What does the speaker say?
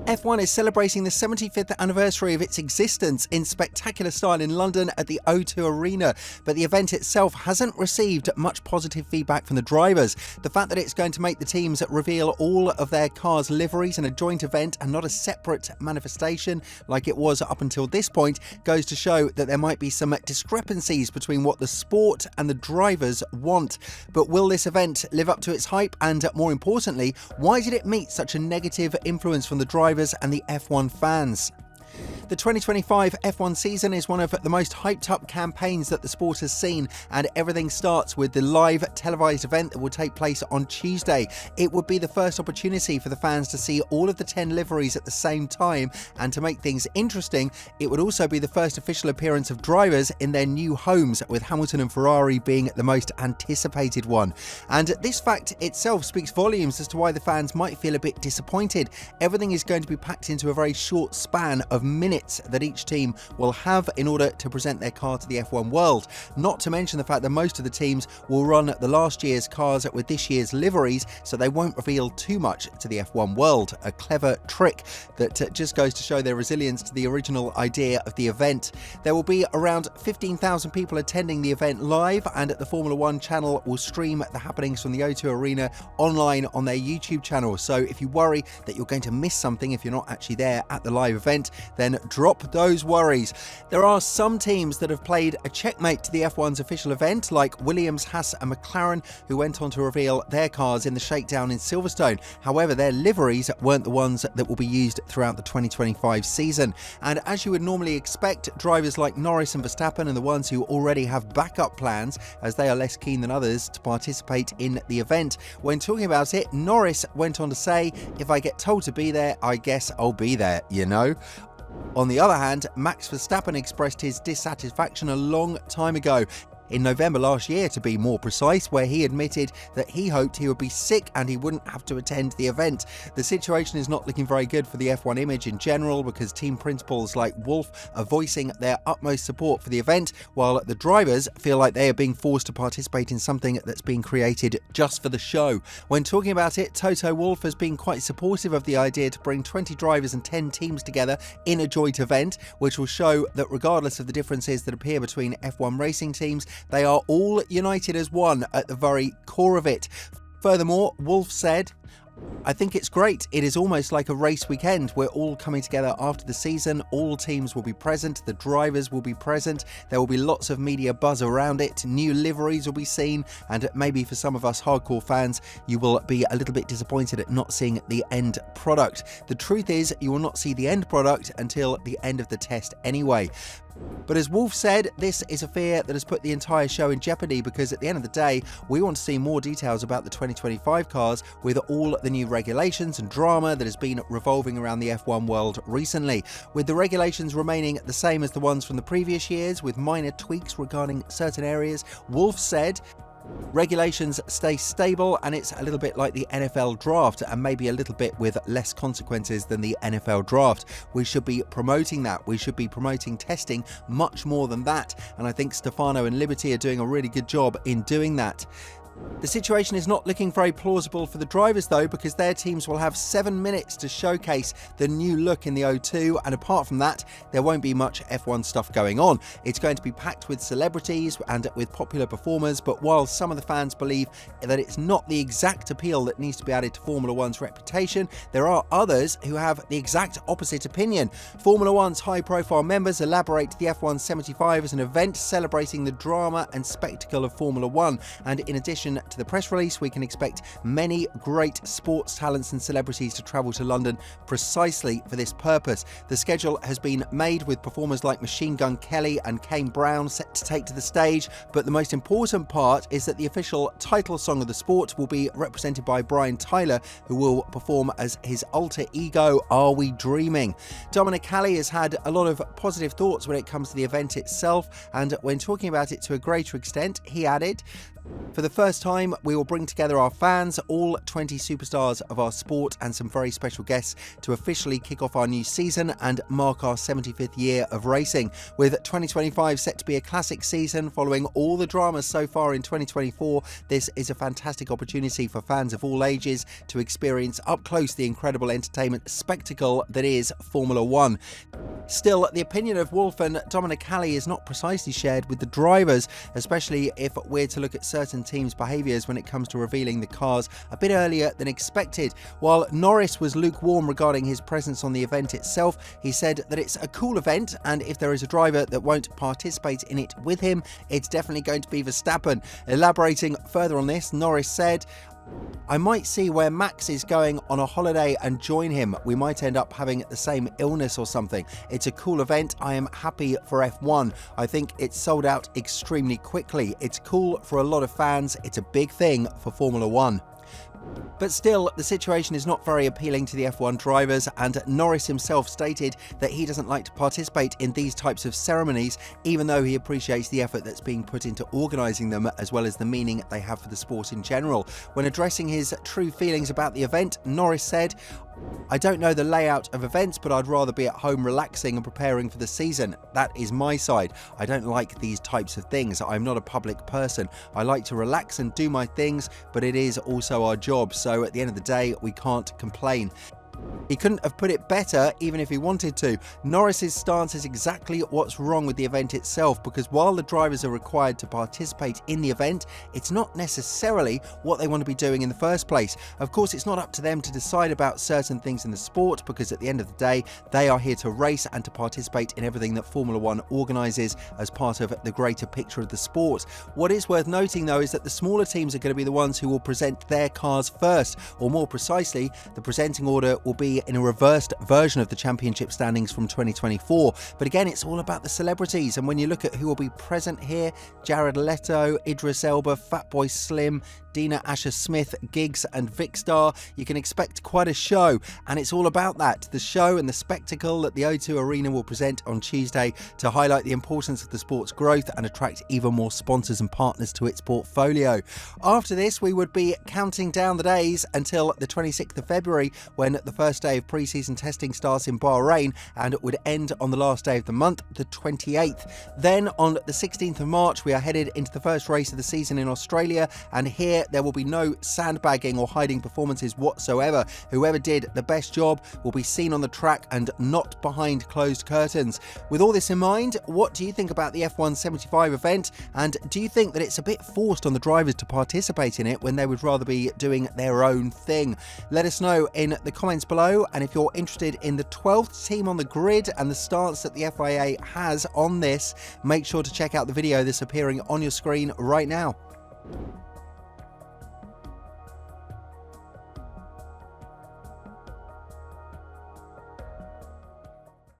F1 is celebrating the 75th anniversary of its existence in spectacular style in London at the O2 Arena, but the event itself hasn't received much positive feedback from the drivers. The fact that it's going to make the teams reveal all of their cars' liveries in a joint event and not a separate manifestation like it was up until this point goes to show that there might be some discrepancies between what the sport and the drivers want. But will this event live up to its hype? And more importantly, why did it meet such a negative influence from the drivers and the F1 fans? The 2025 F1 season is one of the most hyped up campaigns that the sport has seen, and everything starts with the live televised event that will take place on Tuesday. It would be the first opportunity for the fans to see all of the 10 liveries at the same time, and to make things interesting, it would also be the first official appearance of drivers in their new homes, with Hamilton and Ferrari being the most anticipated one. And this fact itself speaks volumes as to why the fans might feel a bit disappointed. Everything is going to be packed into a very short span of minutes that each team will have in order to present their car to the F1 world. Not to mention the fact that most of the teams will run the last year's cars with this year's liveries, so they won't reveal too much to the F1 world. A clever trick that just goes to show their resilience to the original idea of the event. There will be around 15,000 people attending the event live, and the Formula One channel will stream the happenings from the O2 Arena online on their YouTube channel. So if you worry that you're going to miss something if you're not actually there at the live event, then drop those worries. There are some teams that have played a checkmate to the F1's official event, like Williams, Haas and McLaren, who went on to reveal their cars in the shakedown in Silverstone. However, their liveries weren't the ones that will be used throughout the 2025 season. And as you would normally expect, drivers like Norris and Verstappen are the ones who already have backup plans, as they are less keen than others to participate in the event. When talking about it, Norris went on to say, "If I get told to be there, I guess I'll be there, you know." On the other hand, Max Verstappen expressed his dissatisfaction a long time ago, in November last year to be more precise, where he admitted that he hoped he would be sick and he wouldn't have to attend the event. The situation is not looking very good for the F1 image in general, because team principals like Wolff are voicing their utmost support for the event, while the drivers feel like they are being forced to participate in something that's being created just for the show. When talking about it, Toto Wolff has been quite supportive of the idea to bring 20 drivers and 10 teams together in a joint event, which will show that regardless of the differences that appear between F1 racing teams, they are all united as one at the very core of it. Furthermore, Wolff said, "I think it's great. It is almost like a race weekend. We're all coming together after the season. All teams will be present. The drivers will be present. There will be lots of media buzz around it. New liveries will be seen. And maybe for some of us hardcore fans, you will be a little bit disappointed at not seeing the end product. The truth is, you will not see the end product until the end of the test anyway." But as Wolff said, this is a fear that has put the entire show in jeopardy, because at the end of the day, we want to see more details about the 2025 cars with all the new regulations and drama that has been revolving around the F1 world recently. With the regulations remaining the same as the ones from the previous years, with minor tweaks regarding certain areas, Wolff said, "Regulations stay stable, and it's a little bit like the NFL draft, and maybe a little bit with less consequences than the NFL draft. We should be promoting that. We should be promoting testing much more than that, and I think Stefano and Liberty are doing a really good job in doing that." The situation is not looking very plausible for the drivers though, because their teams will have 7 minutes to showcase the new look in the O2, and apart from that, there won't be much F1 stuff going on. It's going to be packed with celebrities and with popular performers, but while some of the fans believe that it's not the exact appeal that needs to be added to Formula One's reputation, there are others who have the exact opposite opinion. Formula One's high-profile members elaborate the F1 75 as an event celebrating the drama and spectacle of Formula One, and in addition to the press release, we can expect many great sports talents and celebrities to travel to London precisely for this purpose. The schedule has been made with performers like Machine Gun Kelly and Kane Brown set to take to the stage, but the most important part is that the official title song of the sport will be represented by Brian Tyler, who will perform as his alter ego, Are We Dreaming? Dominic Halley has had a lot of positive thoughts when it comes to the event itself, and when talking about it to a greater extent, he added, For the first time, we will bring together our fans, all 20 superstars of our sport, and some very special guests to officially kick off our new season and mark our 75th year of racing. With 2025 set to be a classic season following all the dramas so far in 2024, this is a fantastic opportunity for fans of all ages to experience up close the incredible entertainment spectacle that is Formula One. Still, the opinion of Wolff and Domenicali is not precisely shared with the drivers, especially if we're to look at certain teams' behaviours when it comes to revealing the cars a bit earlier than expected. While Norris was lukewarm regarding his presence on the event itself, he said that it's a cool event, and if there is a driver that won't participate in it with him, it's definitely going to be Verstappen. Elaborating further on this, Norris said, "I might see where Max is going on a holiday and join him. We might end up having the same illness or something. It's a cool event. I am happy for F1. I think it's sold out extremely quickly. It's cool for a lot of fans. It's a big thing for Formula One." But still, the situation is not very appealing to the F1 drivers, and Norris himself stated that he doesn't like to participate in these types of ceremonies, even though he appreciates the effort that's being put into organising them, as well as the meaning they have for the sport in general. When addressing his true feelings about the event, Norris said, "I don't know the layout of events, but I'd rather be at home relaxing and preparing for the season. That is my side. I don't like these types of things. I'm not a public person. I like to relax and do my things, but it is also our job, so at the end of the day, we can't complain." He couldn't have put it better, even if he wanted to. Norris's stance is exactly what's wrong with the event itself, because while the drivers are required to participate in the event, it's not necessarily what they want to be doing in the first place. Of course, it's not up to them to decide about certain things in the sport, because at the end of the day, they are here to race and to participate in everything that Formula One organises as part of the greater picture of the sport. What is worth noting, though, is that the smaller teams are going to be the ones who will present their cars first, or more precisely, the presenting order will be in a reversed version of the championship standings from 2024. But again, it's all about the celebrities, and when you look at who will be present here, Jared Leto, Idris Elba, Fatboy Slim, Dina Asher-Smith, Giggs and Vicstar, you can expect quite a show, and it's all about that, the show and the spectacle that the O2 Arena will present on Tuesday to highlight the importance of the sport's growth and attract even more sponsors and partners to its portfolio. After this, we would be counting down the days until the 26th of February, when the first day of pre-season testing starts in Bahrain, and it would end on the last day of the month, the 28th. Then on the 16th of March, we are headed into the first race of the season in Australia, and here there will be no sandbagging or hiding performances whatsoever. Whoever did the best job will be seen on the track and not behind closed curtains. With all this in mind, what do you think about the F1 75 event, and do you think that it's a bit forced on the drivers to participate in it when they would rather be doing their own thing? Let us know in the comments below, and if you're interested in the 12th team on the grid and the stance that the FIA has on this, make sure to check out the video that's appearing on your screen right now.